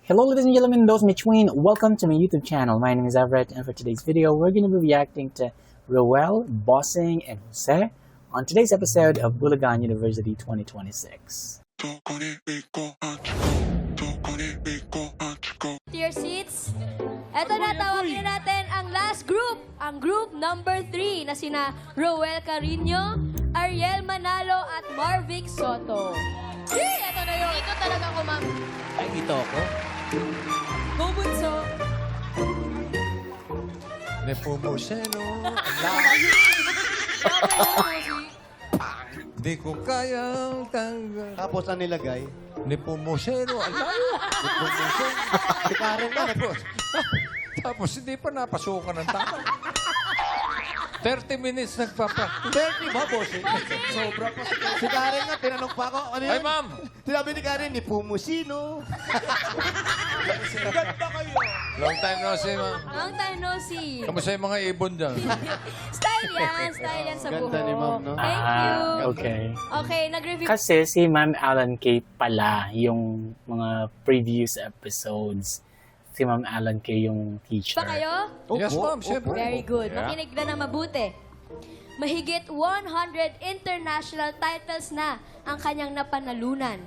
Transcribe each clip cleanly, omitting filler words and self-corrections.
Hello ladies and gentlemen, those in between, welcome to my YouTube channel. My name is Everett, and for today's video, we're going to be reacting to Roel, Bossing, and Jose on today's episode of Bulacan University 2026. Your seats. Eto na, tawagin na natin ang last group. Ang group number 3 na sina Roel Carino, Ariel Manalo, at Marvic Soto. Eto na yun. Ito talaga ko, ma'am. Ay, ito ako? Go, Bunso. Nepomuceno. Di ko kayang tanggap. Tapos ang nilagay? Nepomuceno. Ang layo. Nepomuceno. Si Karen na. Tapos hindi pa napasukan ng tao. 30 minutes nagpa-practice. 30 ba, boss? Sobra pa. Si Karen nga, tinanong pa ako. Ano Ay, yun? ma'am! Sinabi ni Karen, ni Pumusino. Ganda kayo. Long time no see, ma'am. Long time no see. Kamusta yung mga ibon dyan? Style yan sa buhok. Ganda ni ma'am, no? Thank you. Okay. Okay, nag-review. Kasi si Ma'am Alan Kay pala yung mga previous episodes. Si Ma'am Alan Kay yung teacher. Pa kayo? Yes, ma'am. Siyempre. Very good. Yeah. Makinig na mabuti. Mahigit 100 international titles na ang kanyang napanalunan.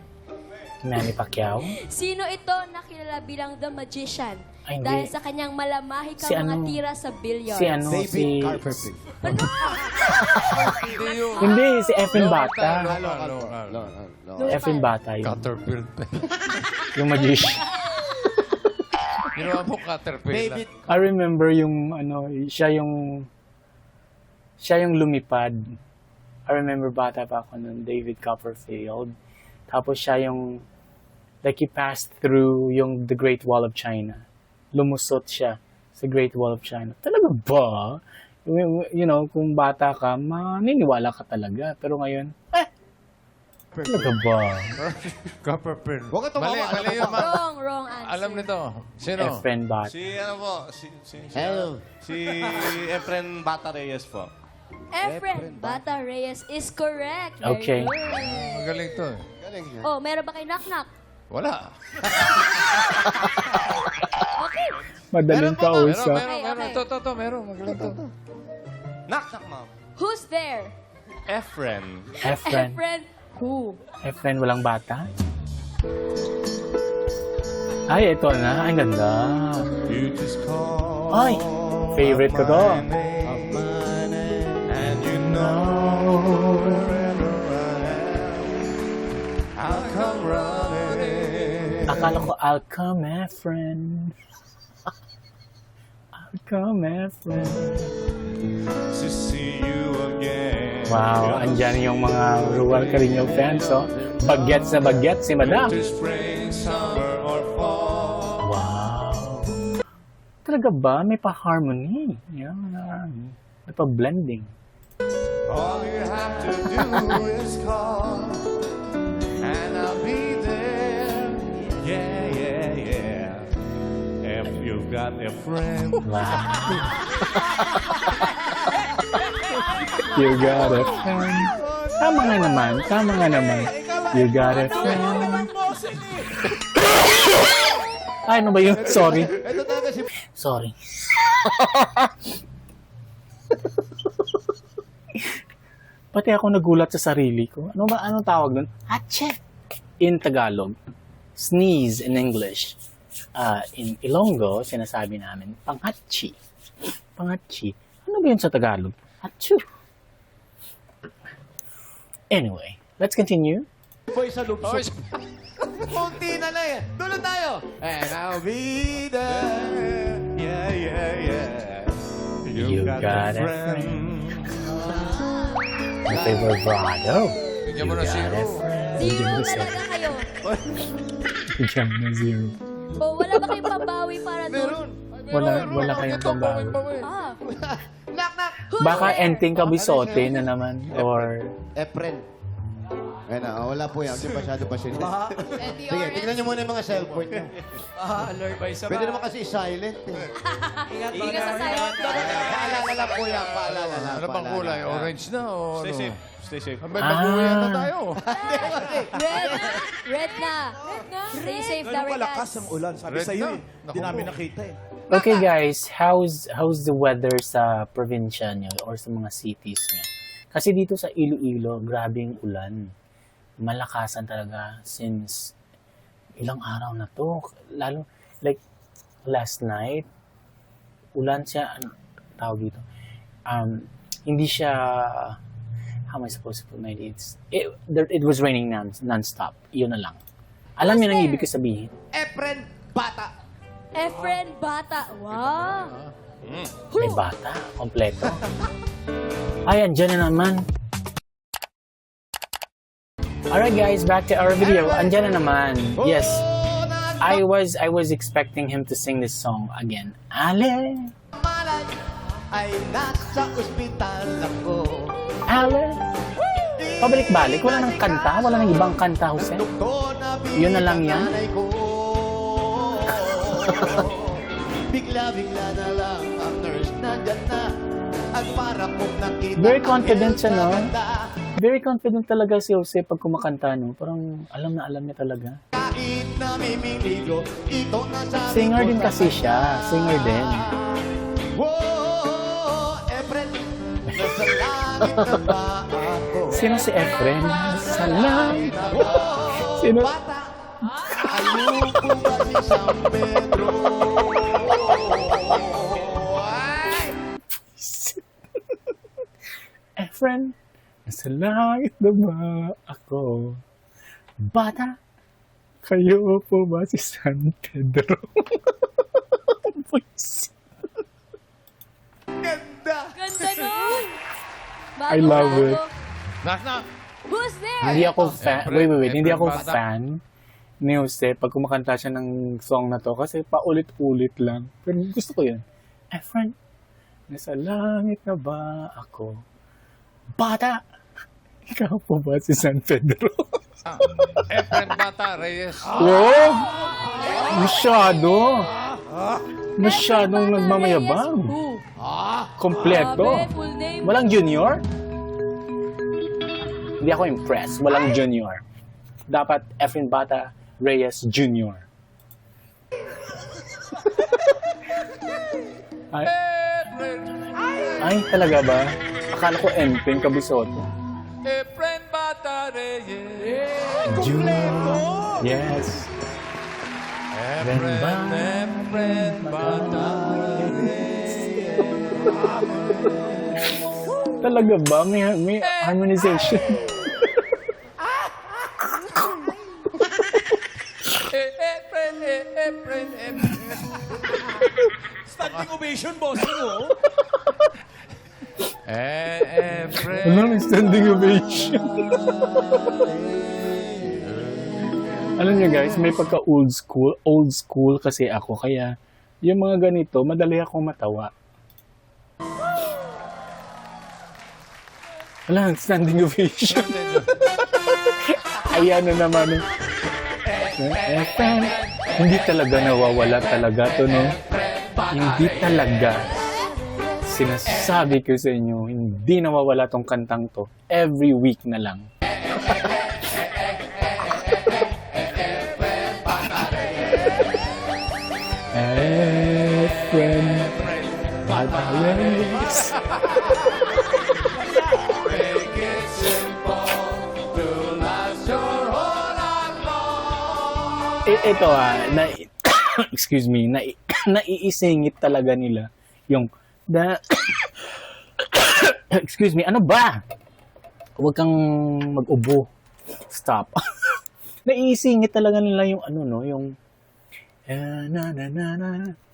Manny Pacquiao? Sino ito na kilala bilang The Magician? Ay, hindi. Dahil sa kanyang malamahikang Si mga ano? tira sa billiards. Si ano? David Si... Copperfield. Hindi yun. Hindi, si Efren Bata. Efren Bata yun. Caterpillar. Yung magician. Ginawa mo caterpillar. David. I remember yung ano, siya yung lumipad. I remember bata pa ako nun, David Copperfield. Tapos siya yung like he passed through yung the Great Wall of China. Lumusot siya sa Great Wall of China. Talaga ba? You know, kung bata ka, maniniwala ka talaga. Pero ngayon, talaga ba? Copperfield. Huwag ka tumawa. Mali yun, ma'am. Wrong answer. Alam nito. Sino? Efren Bata. Si ano po? Hello. Si Efren Bata Reyes po. Efren Bata Reyes is correct. Very Okay. good. Magaling to eh. Galing niya. Oh, meron ba kayo knock-knock? Wala. Okay. Madaling Meron, kausap. Okay. meron. Ito, meron. Magaling to. Knock, ma'am. Who's there? Efren. Efren. Efren who? Efren walang bata? Ay, ito na. Ang ganda. You just call Ay, favorite ko to. and you know wherever I am, I'll come running. Akala ko, I'll come, Efren. I'll come, Efren. To see you again. Wow, andyan yung mga Roel Carino fans, oh. Bagets na bagets si Madam. To spring, summer, or fall. Wow. Talaga ba? May pa-harmony. Yeah, may pa-blending. All you have to do is call, and I'll be there. Yeah. If you've got a friend. Wow. You got a friend. Tama nga naman. You got a friend. Ay, ano ba yun? Sorry. Ito talaga si... Sorry. Pati ako nagulat sa sarili ko. Anong tawag nun? Atche! In Tagalog. Sneeze in English. In Ilonggo, sinasabi namin, panghatchi. Panghatchi. Ano ba yun sa Tagalog? Atchu. Anyway, let's continue. Boy sa lubso. Oy, Kunti na lang eh. Dulo tayo. And I'll be there. Yeah. You got a friend. My favorite vibrato. bigyan mo na You got zero. a friend. Zero talaga kayo. Bigyan mo na zero. Oh, wala ba kayong pambawi para doon? Wala kayong pambawi. Ah. Knock. Baka enting kabisote na naman. Or, Efren. Ayan na, wala po yan. Hindi masyado pa sila. Sige, tignan nyo muna yung mga cellphone nyo. Pwede naman kasi silent eh. Hindi ka sa silent ka. Paalala lang po yan, paalala lang. Ano bang kulay? Orange na o Stay ano? safe. Stay safe. May baguyan na tayo. Red. Red na. Stay safe na, Ganun kalakas Regas. ang ulan. Sabi Red sa'yo na. eh. Hindi Naku namin po. nakita eh. Okay guys, how's the weather sa probinsya nyo or sa mga cities nyo? Kasi dito sa Iloilo, grabing ulan. Malakasan talaga since ilang araw na to. Lalo, like, last night, ulan siya, ano, tawag dito, hindi siya, how am I supposed to put my words? It was raining non-stop. Yun na lang. Alam niyo ang ibig ko sabihin? Efren Bata. Efren Bata. Wow. May bata, kompleto. Ay, andyan na naman. Alright guys, back to our video. Andyan na naman. Yes. I was expecting him to sing this song again. Ale, Malay ay nasa ospital ako. ale. Pabalik-balik, wala nang kanta, wala nang ibang kanta, Jose. Yun na lang yan? Bigla-bigla na lang ang nurse nandyan na. At para kong nakita Very ang confident siya, no? maganda. Very confident talaga si Jose pag kumakanta, no? Parang alam na alam niya talaga. Kahit namimiligo, ito na sabi Singer ko din sa kasi kanya. siya. Singer din. Whoa, Efren, nasa langit na ba ako? Sino si Efren? Salam. Sino? Bata, ayuko ba si San Pedro? Ay! Efren, nasa langit na ba ako? Bata, kayo po ba si San Pedro? Voice. Ganda! Ganda nun. I love it. Knock. Who's there? Hindi ako fan. Efren, Wait. Hindi Efren ako Bata. fan ni Jose pag kumakanta siya ng song na to kasi paulit-ulit lang. Pero gusto ko yun. Efren, nasa langit na ba ako? Bata, ikaw po ba si San Pedro? Efren Bata Reyes. Wow! Masyadong nagmamayabang. Who? Kompleto. Grabe, full name. Walang junior? Hindi ako impressed. Walang junior. Dapat Efren Bata Reyes Jr. Efren. Ay, talaga ba? Akala ko Emping Kabisoto. Efren Bata Reyes. Junior. Yes. Efren Bata Reyes. Talaga ba? May harmonization. Efren. Standing ovation, bossing oh. Efren. Ano? Standing ovation. Alam niyo guys, may pagka old school kasi ako. Kaya yung mga ganito, madali akong matawa. Wala, standing ovation. Ayan na naman. Hindi talaga nawawala talaga to, no? Hindi talaga. Sinasabi ko sa inyo, hindi nawawala tong kantang to. Every week na lang. Efren Bata Reyes. Ito excuse me, naiisingit talaga nila yung excuse me, ano ba? Huwag kang mag-ubo. Stop. Naiisingit talaga nila yung ano no, yung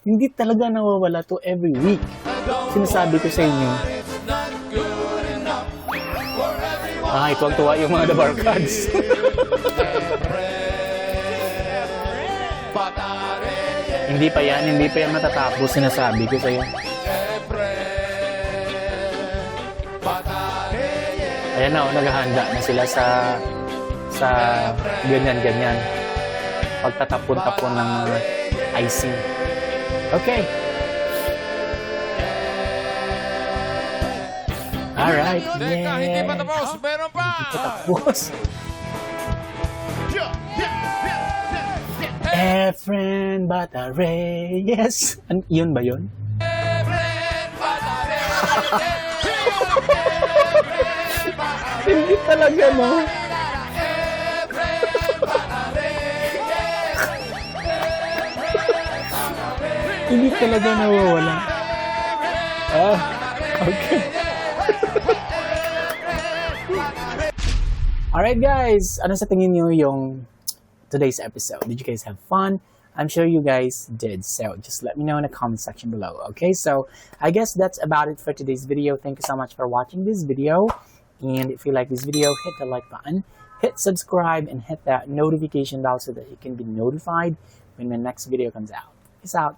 hindi talaga nawawala to every week. Sinasabi ko sa inyo. Ay, tuwag-tuwa yung mga The Barkads. Hindi pa yan matatapos, sinasabi ko sa'yo. Kaya Ayan na, naghahanda na sila sa ganyan-ganyan. Pagtatapon-tapon ng mga icing. Okay. Alright, Teka, hindi pa yeah. tapos. Meron pa. Tapos. Efren Batare. Yes. Yun ba yun? Hindi talaga, no? Hindi talaga nawawala. Ah, okay. Alright guys, ano sa tingin nyo yung today's episode? Did you guys have fun? I'm sure you guys did. So just let me know in the comment section below. Okay, so I guess that's about it for today's video. Thank you so much for watching this video. And if you like this video, hit the like button, hit subscribe, and hit that notification bell so that you can be notified when the next video comes out. Peace out.